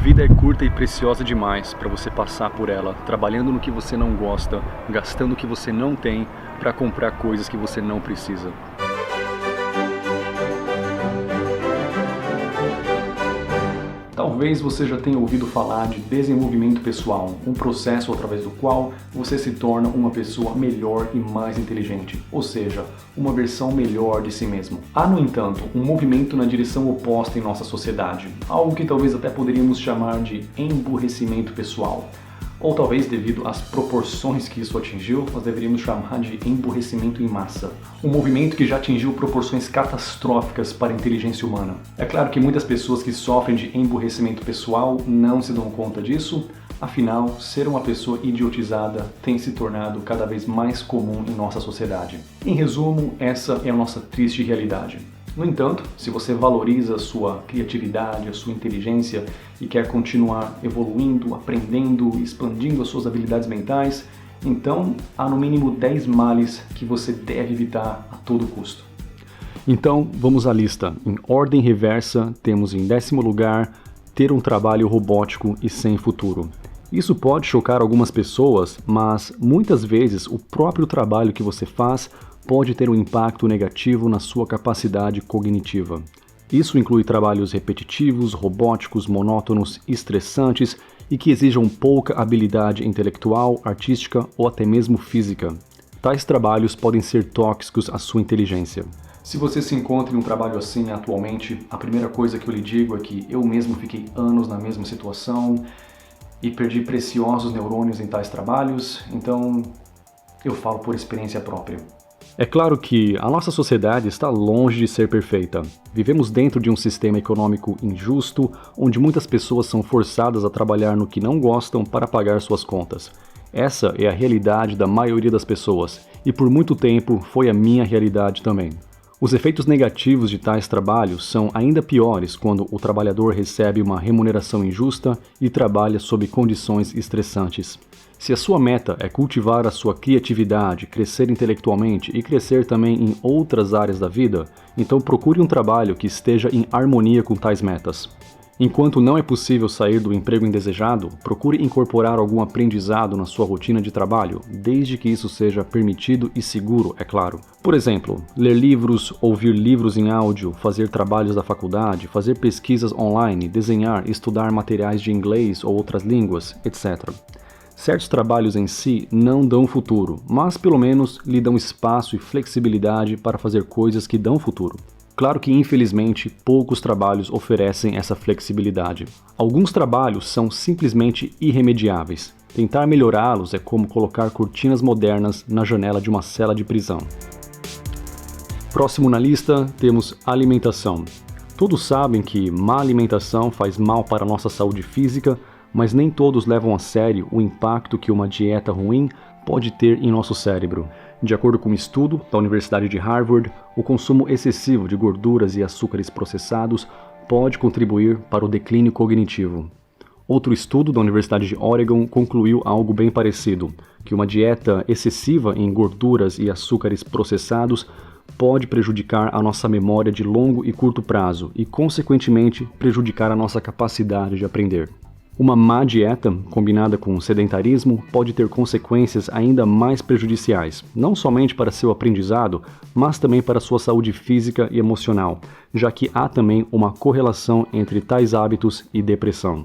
vida é curta e preciosa demais para você passar por ela, trabalhando no que você não gosta, gastando o que você não tem para comprar coisas que você não precisa. Talvez você já tenha ouvido falar de desenvolvimento pessoal, um processo através do qual você se torna uma pessoa melhor e mais inteligente, ou seja, uma versão melhor de si mesmo. Há, no entanto, um movimento na direção oposta em nossa sociedade, algo que talvez até poderíamos chamar de emburrecimento pessoal. Ou talvez, devido às proporções que isso atingiu, nós deveríamos chamar de emburrecimento em massa. Um movimento que já atingiu proporções catastróficas para a inteligência humana. É claro que muitas pessoas que sofrem de emburrecimento pessoal não se dão conta disso, afinal, ser uma pessoa idiotizada tem se tornado cada vez mais comum em nossa sociedade. Em resumo, essa é a nossa triste realidade. No entanto, se você valoriza a sua criatividade, a sua inteligência e quer continuar evoluindo, aprendendo, expandindo as suas habilidades mentais, então há no mínimo 10 males que você deve evitar a todo custo. Então, vamos à lista. Em ordem reversa, temos em 10º lugar, ter um trabalho robótico e sem futuro. Isso pode chocar algumas pessoas, mas muitas vezes o próprio trabalho que você faz pode ter um impacto negativo na sua capacidade cognitiva. Isso inclui trabalhos repetitivos, robóticos, monótonos, estressantes e que exijam pouca habilidade intelectual, artística ou até mesmo física. Tais trabalhos podem ser tóxicos à sua inteligência. Se você se encontra em um trabalho assim atualmente, a primeira coisa que eu lhe digo é que eu mesmo fiquei anos na mesma situação e perdi preciosos neurônios em tais trabalhos, então eu falo por experiência própria. É claro que a nossa sociedade está longe de ser perfeita. Vivemos dentro de um sistema econômico injusto, onde muitas pessoas são forçadas a trabalhar no que não gostam para pagar suas contas. Essa é a realidade da maioria das pessoas, e por muito tempo foi a minha realidade também. Os efeitos negativos de tais trabalhos são ainda piores quando o trabalhador recebe uma remuneração injusta e trabalha sob condições estressantes. Se a sua meta é cultivar a sua criatividade, crescer intelectualmente e crescer também em outras áreas da vida, então procure um trabalho que esteja em harmonia com tais metas. Enquanto não é possível sair do emprego indesejado, procure incorporar algum aprendizado na sua rotina de trabalho, desde que isso seja permitido e seguro, é claro. Por exemplo, ler livros, ouvir livros em áudio, fazer trabalhos da faculdade, fazer pesquisas online, desenhar, estudar materiais de inglês ou outras línguas, etc. Certos trabalhos em si não dão futuro, mas pelo menos lhe dão espaço e flexibilidade para fazer coisas que dão futuro. Claro que, infelizmente, poucos trabalhos oferecem essa flexibilidade. Alguns trabalhos são simplesmente irremediáveis. Tentar melhorá-los é como colocar cortinas modernas na janela de uma cela de prisão. Próximo na lista, temos alimentação. Todos sabem que má alimentação faz mal para a nossa saúde física, mas nem todos levam a sério o impacto que uma dieta ruim pode ter em nosso cérebro. De acordo com um estudo da Universidade de Harvard, o consumo excessivo de gorduras e açúcares processados pode contribuir para o declínio cognitivo. Outro estudo da Universidade de Oregon concluiu algo bem parecido, que uma dieta excessiva em gorduras e açúcares processados pode prejudicar a nossa memória de longo e curto prazo e, consequentemente, prejudicar a nossa capacidade de aprender. Uma má dieta, combinada com sedentarismo, pode ter consequências ainda mais prejudiciais, não somente para seu aprendizado, mas também para sua saúde física e emocional, já que há também uma correlação entre tais hábitos e depressão.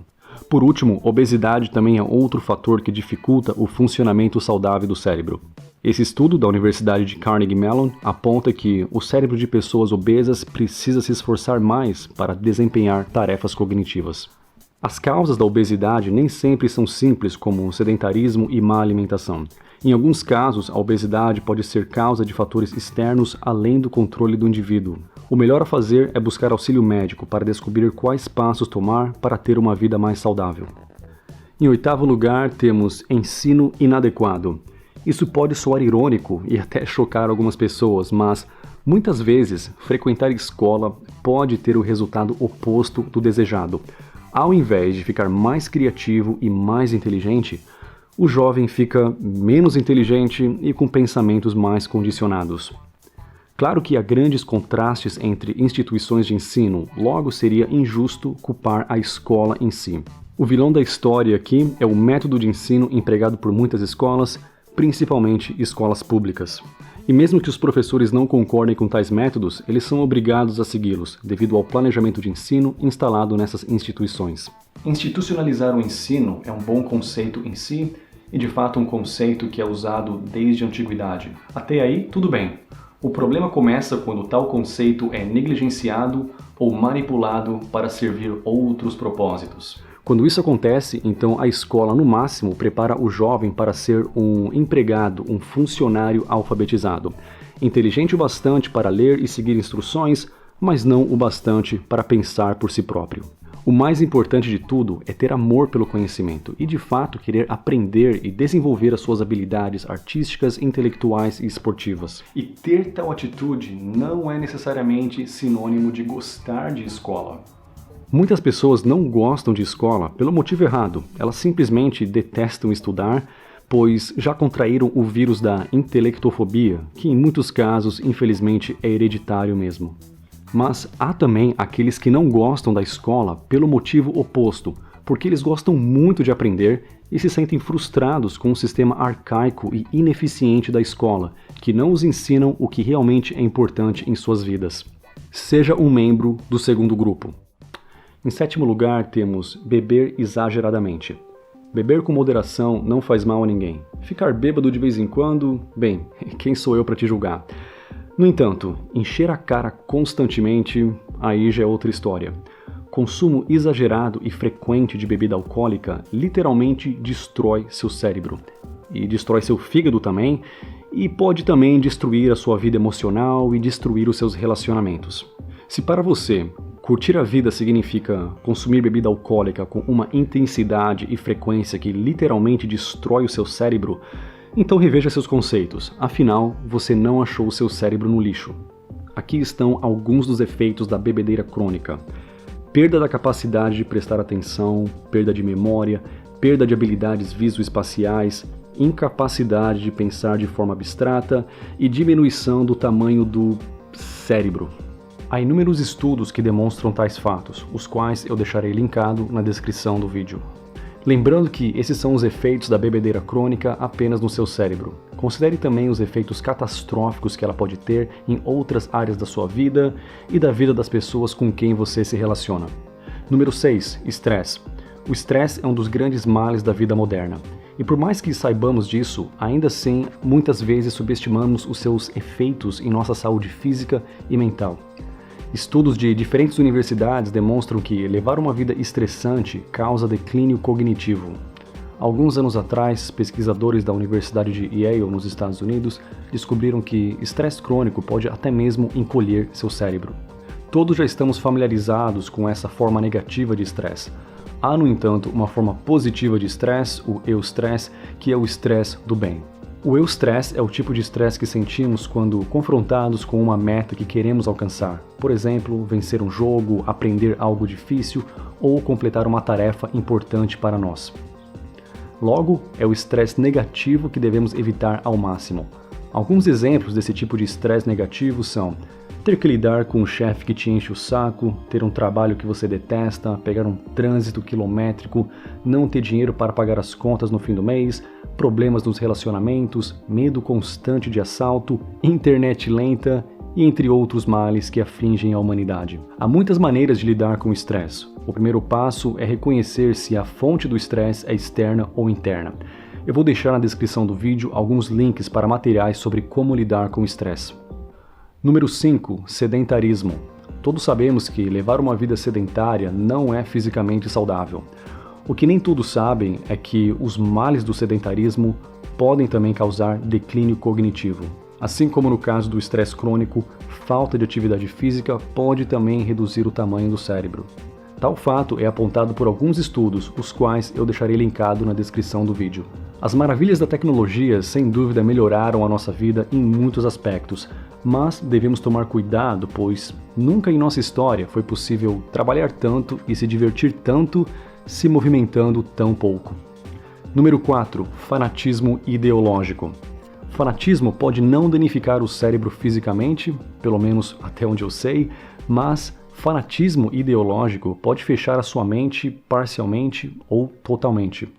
Por último, obesidade também é outro fator que dificulta o funcionamento saudável do cérebro. Esse estudo da Universidade de Carnegie Mellon aponta que o cérebro de pessoas obesas precisa se esforçar mais para desempenhar tarefas cognitivas. As causas da obesidade nem sempre são simples, como sedentarismo e má alimentação. Em alguns casos, a obesidade pode ser causa de fatores externos além do controle do indivíduo. O melhor a fazer é buscar auxílio médico para descobrir quais passos tomar para ter uma vida mais saudável. Em 8º lugar, temos ensino inadequado. Isso pode soar irônico e até chocar algumas pessoas, mas muitas vezes frequentar escola pode ter o resultado oposto do desejado. Ao invés de ficar mais criativo e mais inteligente, o jovem fica menos inteligente e com pensamentos mais condicionados. Claro que há grandes contrastes entre instituições de ensino, logo seria injusto culpar a escola em si. O vilão da história aqui é o método de ensino empregado por muitas escolas, principalmente escolas públicas. E mesmo que os professores não concordem com tais métodos, eles são obrigados a segui-los, devido ao planejamento de ensino instalado nessas instituições. Institucionalizar o ensino é um bom conceito em si, e de fato um conceito que é usado desde a antiguidade. Até aí, tudo bem. O problema começa quando tal conceito é negligenciado ou manipulado para servir outros propósitos. Quando isso acontece, então a escola, no máximo, prepara o jovem para ser um empregado, um funcionário alfabetizado. Inteligente o bastante para ler e seguir instruções, mas não o bastante para pensar por si próprio. O mais importante de tudo é ter amor pelo conhecimento e, de fato, querer aprender e desenvolver as suas habilidades artísticas, intelectuais e esportivas. E ter tal atitude não é necessariamente sinônimo de gostar de escola. Muitas pessoas não gostam de escola pelo motivo errado. Elas simplesmente detestam estudar, pois já contraíram o vírus da intelectofobia, que em muitos casos, infelizmente, é hereditário mesmo. Mas há também aqueles que não gostam da escola pelo motivo oposto, porque eles gostam muito de aprender e se sentem frustrados com o sistema arcaico e ineficiente da escola, que não os ensinam o que realmente é importante em suas vidas. Seja um membro do segundo grupo. Em sétimo lugar, temos beber exageradamente. Beber com moderação não faz mal a ninguém. Ficar bêbado de vez em quando, bem, quem sou eu para te julgar? No entanto, encher a cara constantemente, aí já é outra história. Consumo exagerado e frequente de bebida alcoólica literalmente destrói seu cérebro. E destrói seu fígado também, e pode também destruir a sua vida emocional e destruir os seus relacionamentos. Se para você, curtir a vida significa consumir bebida alcoólica com uma intensidade e frequência que literalmente destrói o seu cérebro, então reveja seus conceitos, afinal, você não achou o seu cérebro no lixo. Aqui estão alguns dos efeitos da bebedeira crônica. Perda da capacidade de prestar atenção, perda de memória, perda de habilidades visoespaciais, incapacidade de pensar de forma abstrata e diminuição do tamanho do cérebro. Há inúmeros estudos que demonstram tais fatos, os quais eu deixarei linkado na descrição do vídeo. Lembrando que esses são os efeitos da bebedeira crônica apenas no seu cérebro. Considere também os efeitos catastróficos que ela pode ter em outras áreas da sua vida e da vida das pessoas com quem você se relaciona. Número 6. Estresse. O estresse é um dos grandes males da vida moderna. E por mais que saibamos disso, ainda assim, muitas vezes subestimamos os seus efeitos em nossa saúde física e mental. Estudos de diferentes universidades demonstram que levar uma vida estressante causa declínio cognitivo. Alguns anos atrás, pesquisadores da Universidade de Yale, nos Estados Unidos, descobriram que estresse crônico pode até mesmo encolher seu cérebro. Todos já estamos familiarizados com essa forma negativa de estresse. Há, no entanto, uma forma positiva de estresse, o eustresse, que é o estresse do bem. O eustresse é o tipo de estresse que sentimos quando confrontados com uma meta que queremos alcançar. Por exemplo, vencer um jogo, aprender algo difícil ou completar uma tarefa importante para nós. Logo, é o estresse negativo que devemos evitar ao máximo. Alguns exemplos desse tipo de estresse negativo são ter que lidar com um chefe que te enche o saco, ter um trabalho que você detesta, pegar um trânsito quilométrico, não ter dinheiro para pagar as contas no fim do mês, problemas nos relacionamentos, medo constante de assalto, internet lenta e entre outros males que afligem a humanidade. Há muitas maneiras de lidar com o estresse. O primeiro passo é reconhecer se a fonte do estresse é externa ou interna. Eu vou deixar na descrição do vídeo alguns links para materiais sobre como lidar com o estresse. Número 5. Sedentarismo. Todos sabemos que levar uma vida sedentária não é fisicamente saudável. O que nem todos sabem é que os males do sedentarismo podem também causar declínio cognitivo. Assim como no caso do estresse crônico, falta de atividade física pode também reduzir o tamanho do cérebro. Tal fato é apontado por alguns estudos, os quais eu deixarei linkado na descrição do vídeo. As maravilhas da tecnologia, sem dúvida, melhoraram a nossa vida em muitos aspectos, mas devemos tomar cuidado, pois nunca em nossa história foi possível trabalhar tanto e se divertir tanto se movimentando tão pouco. Número 4. Fanatismo ideológico. Fanatismo pode não danificar o cérebro fisicamente, pelo menos até onde eu sei, mas Fanatismo ideológico pode fechar a sua mente parcialmente ou totalmente.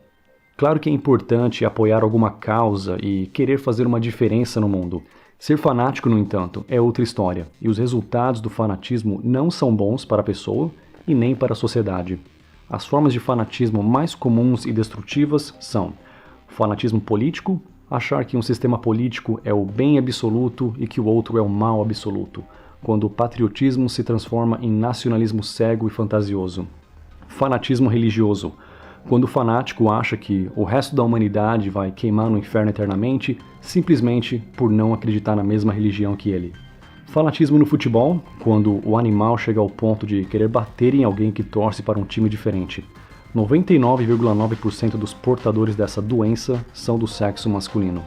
Claro que é importante apoiar alguma causa e querer fazer uma diferença no mundo. Ser fanático, no entanto, é outra história, e os resultados do fanatismo não são bons para a pessoa e nem para a sociedade. As formas de fanatismo mais comuns e destrutivas são fanatismo político, achar que um sistema político é o bem absoluto e que o outro é o mal absoluto, quando o patriotismo se transforma em nacionalismo cego e fantasioso. Fanatismo religioso, quando o fanático acha que o resto da humanidade vai queimar no inferno eternamente simplesmente por não acreditar na mesma religião que ele. Fanatismo no futebol, quando o animal chega ao ponto de querer bater em alguém que torce para um time diferente. 99,9% dos portadores dessa doença são do sexo masculino.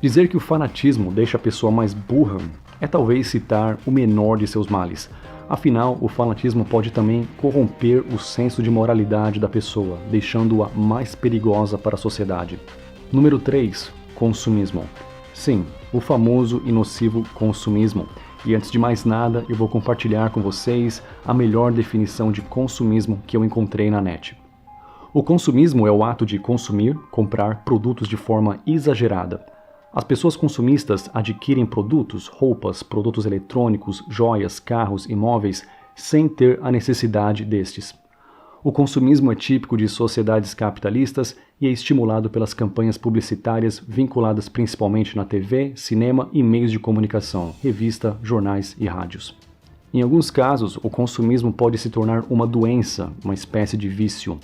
Dizer que o fanatismo deixa a pessoa mais burra é talvez citar o menor de seus males. Afinal, o fanatismo pode também corromper o senso de moralidade da pessoa, deixando-a mais perigosa para a sociedade. Número 3. Consumismo. Sim, o famoso e nocivo consumismo. E antes de mais nada, eu vou compartilhar com vocês a melhor definição de consumismo que eu encontrei na net. O consumismo é o ato de consumir, comprar produtos de forma exagerada. As pessoas consumistas adquirem produtos, roupas, produtos eletrônicos, joias, carros, imóveis, sem ter a necessidade destes. O consumismo é típico de sociedades capitalistas e é estimulado pelas campanhas publicitárias vinculadas principalmente na TV, cinema e meios de comunicação, revista, jornais e rádios. Em alguns casos, o consumismo pode se tornar uma doença, uma espécie de vício.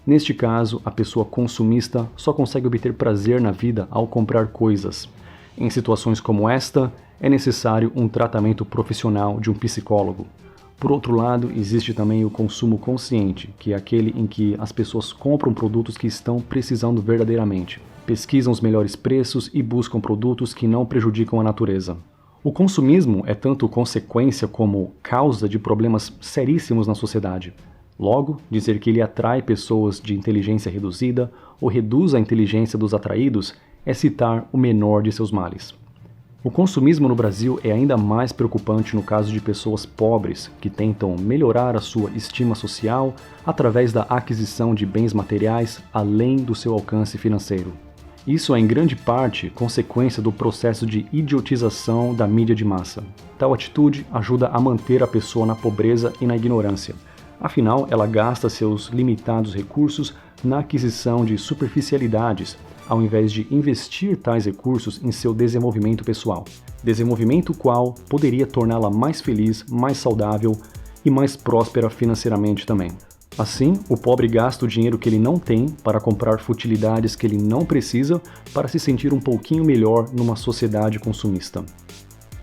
Neste caso, a pessoa consumista só consegue obter prazer na vida ao comprar coisas. Em situações como esta, é necessário um tratamento profissional de um psicólogo. Por outro lado, existe também o consumo consciente, que é aquele em que as pessoas compram produtos que estão precisando verdadeiramente, pesquisam os melhores preços e buscam produtos que não prejudicam a natureza. O consumismo é tanto consequência como causa de problemas seríssimos na sociedade. Logo, dizer que ele atrai pessoas de inteligência reduzida ou reduz a inteligência dos atraídos é citar o menor de seus males. O consumismo no Brasil é ainda mais preocupante no caso de pessoas pobres que tentam melhorar a sua estima social através da aquisição de bens materiais além do seu alcance financeiro. Isso é em grande parte consequência do processo de idiotização da mídia de massa. Tal atitude ajuda a manter a pessoa na pobreza e na ignorância. Afinal, ela gasta seus limitados recursos na aquisição de superficialidades, ao invés de investir tais recursos em seu desenvolvimento pessoal. Desenvolvimento qual poderia torná-la mais feliz, mais saudável e mais próspera financeiramente também. Assim, o pobre gasta o dinheiro que ele não tem para comprar futilidades que ele não precisa para se sentir um pouquinho melhor numa sociedade consumista.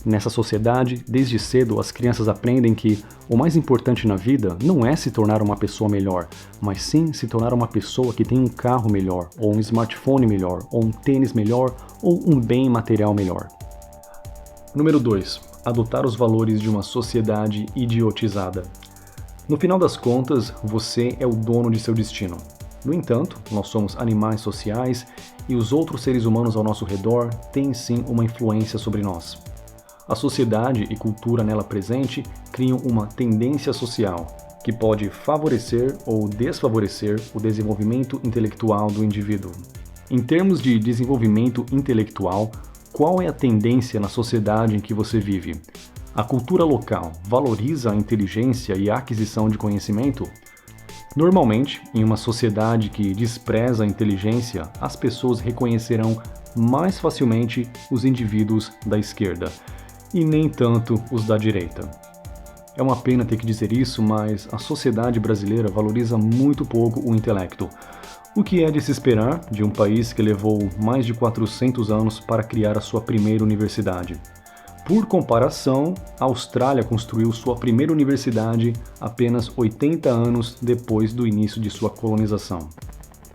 Nessa sociedade, desde cedo as crianças aprendem que o mais importante na vida não é se tornar uma pessoa melhor, mas sim se tornar uma pessoa que tem um carro melhor, ou um smartphone melhor, ou um tênis melhor, ou um bem material melhor. Número 2. Adotar os valores de uma sociedade idiotizada. No final das contas, você é o dono de seu destino. No entanto, nós somos animais sociais e os outros seres humanos ao nosso redor têm sim uma influência sobre nós. A sociedade e cultura nela presente criam uma tendência social, que pode favorecer ou desfavorecer o desenvolvimento intelectual do indivíduo. Em termos de desenvolvimento intelectual, qual é a tendência na sociedade em que você vive? A cultura local valoriza a inteligência e a aquisição de conhecimento? Normalmente, em uma sociedade que despreza a inteligência, as pessoas reconhecerão mais facilmente os indivíduos da esquerda, e nem tanto os da direita. É uma pena ter que dizer isso, mas a sociedade brasileira valoriza muito pouco o intelecto, o que é de se esperar de um país que levou mais de 400 anos para criar a sua primeira universidade. Por comparação, a Austrália construiu sua primeira universidade apenas 80 anos depois do início de sua colonização.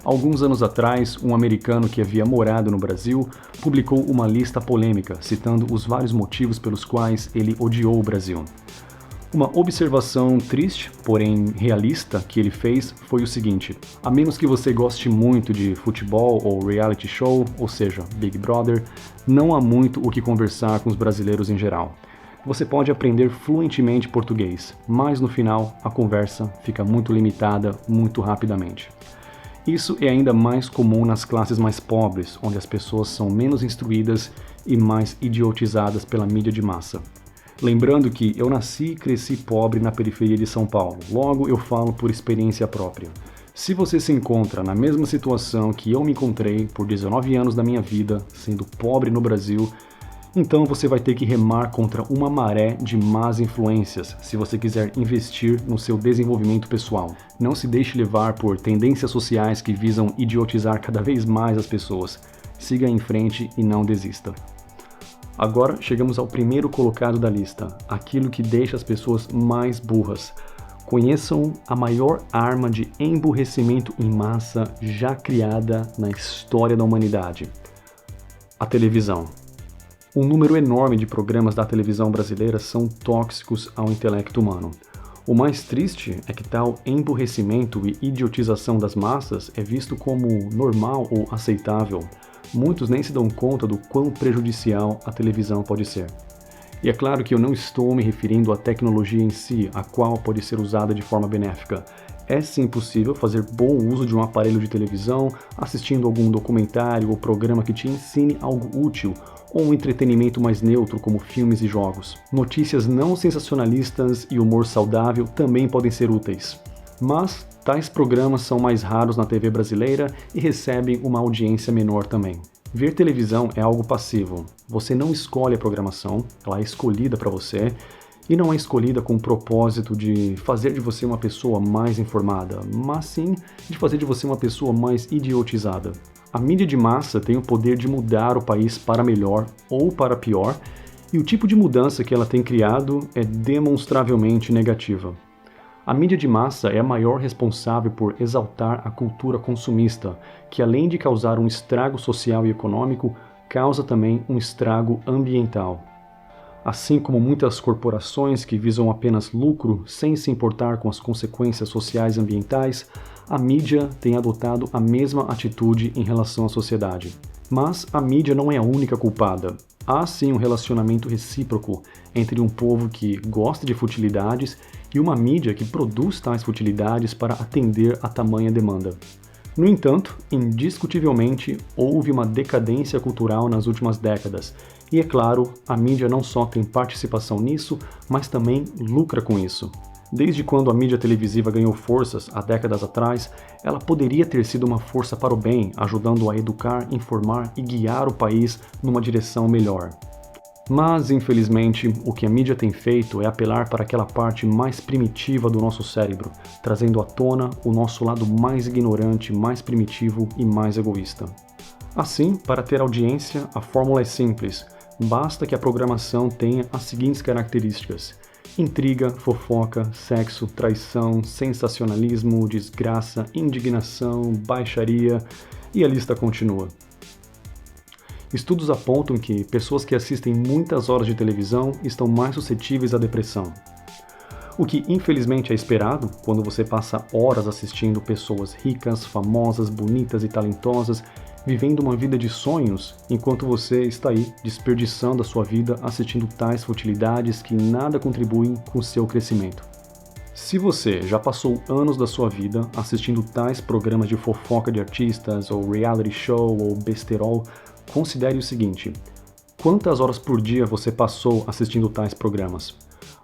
Alguns anos atrás, um americano que havia morado no Brasil publicou uma lista polêmica, citando os vários motivos pelos quais ele odiou o Brasil. Uma observação triste, porém realista, que ele fez foi o seguinte: a menos que você goste muito de futebol ou reality show, ou seja, Big Brother, não há muito o que conversar com os brasileiros em geral. você pode aprender fluentemente português, mas no final a conversa fica muito limitada muito rapidamente. Isso é ainda mais comum nas classes mais pobres, onde as pessoas são menos instruídas e mais idiotizadas pela mídia de massa. Lembrando que eu nasci e cresci pobre na periferia de São Paulo, logo eu falo por experiência própria. Se você se encontra na mesma situação que eu me encontrei por 19 anos da minha vida, sendo pobre no Brasil, então você vai ter que remar contra uma maré de más influências se você quiser investir no seu desenvolvimento pessoal. Não se deixe levar por tendências sociais que visam idiotizar cada vez mais as pessoas. Siga em frente e não desista. Agora chegamos ao primeiro colocado da lista, aquilo que deixa as pessoas mais burras. Conheçam a maior arma de emburrecimento em massa já criada na história da humanidade: a televisão. Um número enorme de programas da televisão brasileira são tóxicos ao intelecto humano. O mais triste é que tal emburrecimento e idiotização das massas é visto como normal ou aceitável. Muitos nem se dão conta do quão prejudicial a televisão pode ser. E é claro que eu não estou me referindo à tecnologia em si, a qual pode ser usada de forma benéfica. É sim possível fazer bom uso de um aparelho de televisão, assistindo algum documentário ou programa que te ensine algo útil, ou um entretenimento mais neutro como filmes e jogos. Notícias não sensacionalistas e humor saudável também podem ser úteis. Mas tais programas são mais raros na TV brasileira e recebem uma audiência menor também. Ver televisão é algo passivo. Você não escolhe a programação, ela é escolhida para você, e não é escolhida com o propósito de fazer de você uma pessoa mais informada, mas sim de fazer de você uma pessoa mais idiotizada. A mídia de massa tem o poder de mudar o país para melhor ou para pior, e o tipo de mudança que ela tem criado é demonstravelmente negativa. A mídia de massa é a maior responsável por exaltar a cultura consumista, que além de causar um estrago social e econômico, causa também um estrago ambiental. Assim como muitas corporações que visam apenas lucro sem se importar com as consequências sociais e ambientais, a mídia tem adotado a mesma atitude em relação à sociedade. Mas a mídia não é a única culpada. Há sim um relacionamento recíproco entre um povo que gosta de futilidades e uma mídia que produz tais futilidades para atender a tamanha demanda. No entanto, indiscutivelmente, houve uma decadência cultural nas últimas décadas, e é claro, a mídia não só tem participação nisso, mas também lucra com isso. Desde quando a mídia televisiva ganhou forças, há décadas atrás, ela poderia ter sido uma força para o bem, ajudando a educar, informar e guiar o país numa direção melhor. Mas, infelizmente, o que a mídia tem feito é apelar para aquela parte mais primitiva do nosso cérebro, trazendo à tona o nosso lado mais ignorante, mais primitivo e mais egoísta. Assim, para ter audiência, a fórmula é simples. Basta que a programação tenha as seguintes características: intriga, fofoca, sexo, traição, sensacionalismo, desgraça, indignação, baixaria, e a lista continua. Estudos apontam que pessoas que assistem muitas horas de televisão estão mais suscetíveis à depressão. O que infelizmente é esperado quando você passa horas assistindo pessoas ricas, famosas, bonitas e talentosas, vivendo uma vida de sonhos, enquanto você está aí desperdiçando a sua vida assistindo tais futilidades que nada contribuem com o seu crescimento. Se você já passou anos da sua vida assistindo tais programas de fofoca de artistas, ou reality show, ou besterol, considere o seguinte: quantas horas por dia você passou assistindo tais programas?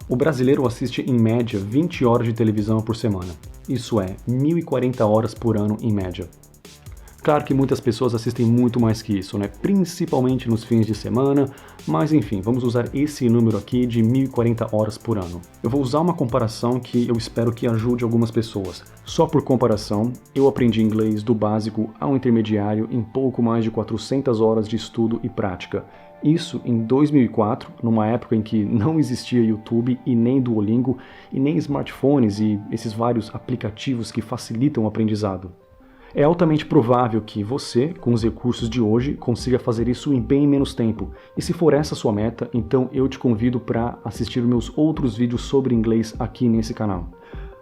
O brasileiro assiste em média 20 horas de televisão por semana. Isso é, 1.040 horas por ano em média. Claro que muitas pessoas assistem muito mais que isso, né? Principalmente nos fins de semana, mas enfim, vamos usar esse número aqui de 1.040 horas por ano. Eu vou usar uma comparação que eu espero que ajude algumas pessoas. Só por comparação, eu aprendi inglês do básico ao intermediário em pouco mais de 400 horas de estudo e prática. Isso em 2004, numa época em que não existia YouTube e nem Duolingo e nem smartphones e esses vários aplicativos que facilitam o aprendizado. É altamente provável que você, com os recursos de hoje, consiga fazer isso em bem menos tempo. E se for essa a sua meta, então eu te convido para assistir meus outros vídeos sobre inglês aqui nesse canal.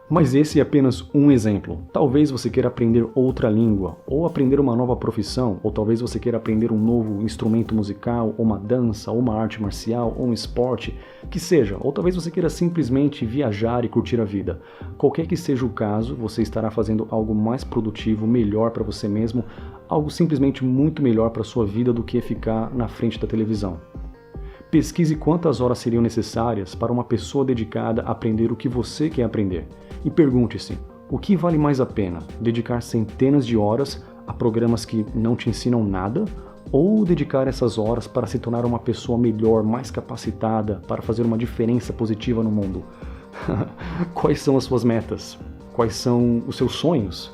Mas esse é apenas um exemplo. Talvez você queira aprender outra língua, ou aprender uma nova profissão, ou talvez você queira aprender um novo instrumento musical, ou uma dança, ou uma arte marcial, ou um esporte, que seja, ou talvez você queira simplesmente viajar e curtir a vida. Qualquer que seja o caso, você estará fazendo algo mais produtivo, melhor para você mesmo, algo simplesmente muito melhor para a sua vida do que ficar na frente da televisão. Pesquise quantas horas seriam necessárias para uma pessoa dedicada a aprender o que você quer aprender. E pergunte-se, o que vale mais a pena? Dedicar centenas de horas a programas que não te ensinam nada? Ou dedicar essas horas para se tornar uma pessoa melhor, mais capacitada, para fazer uma diferença positiva no mundo? Quais são as suas metas? Quais são os seus sonhos?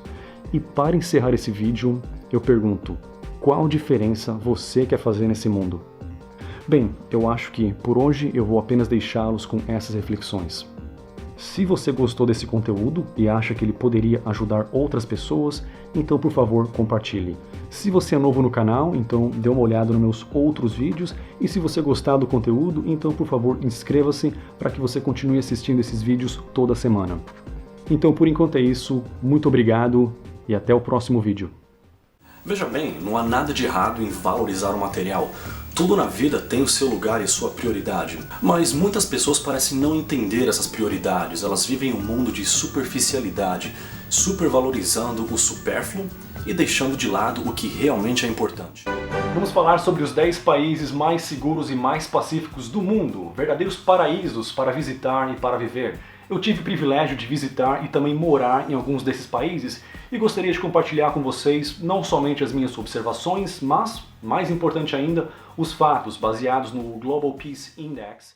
E para encerrar esse vídeo, eu pergunto, qual diferença você quer fazer nesse mundo? Bem, eu acho que por hoje eu vou apenas deixá-los com essas reflexões. Se você gostou desse conteúdo e acha que ele poderia ajudar outras pessoas, então por favor compartilhe. Se você é novo no canal, então dê uma olhada nos meus outros vídeos, e se você gostar do conteúdo, então por favor inscreva-se para que você continue assistindo esses vídeos toda semana. Então por enquanto é isso, muito obrigado e até o próximo vídeo. Veja bem, não há nada de errado em valorizar o material. Tudo na vida tem o seu lugar e sua prioridade. Mas muitas pessoas parecem não entender essas prioridades. Elas vivem um mundo de superficialidade, supervalorizando o supérfluo e deixando de lado o que realmente é importante. Vamos falar sobre os 10 países mais seguros e mais pacíficos do mundo, verdadeiros paraísos para visitar e para viver. Eu tive o privilégio de visitar e também morar em alguns desses países e gostaria de compartilhar com vocês não somente as minhas observações, mas, mais importante ainda, os fatos baseados no Global Peace Index.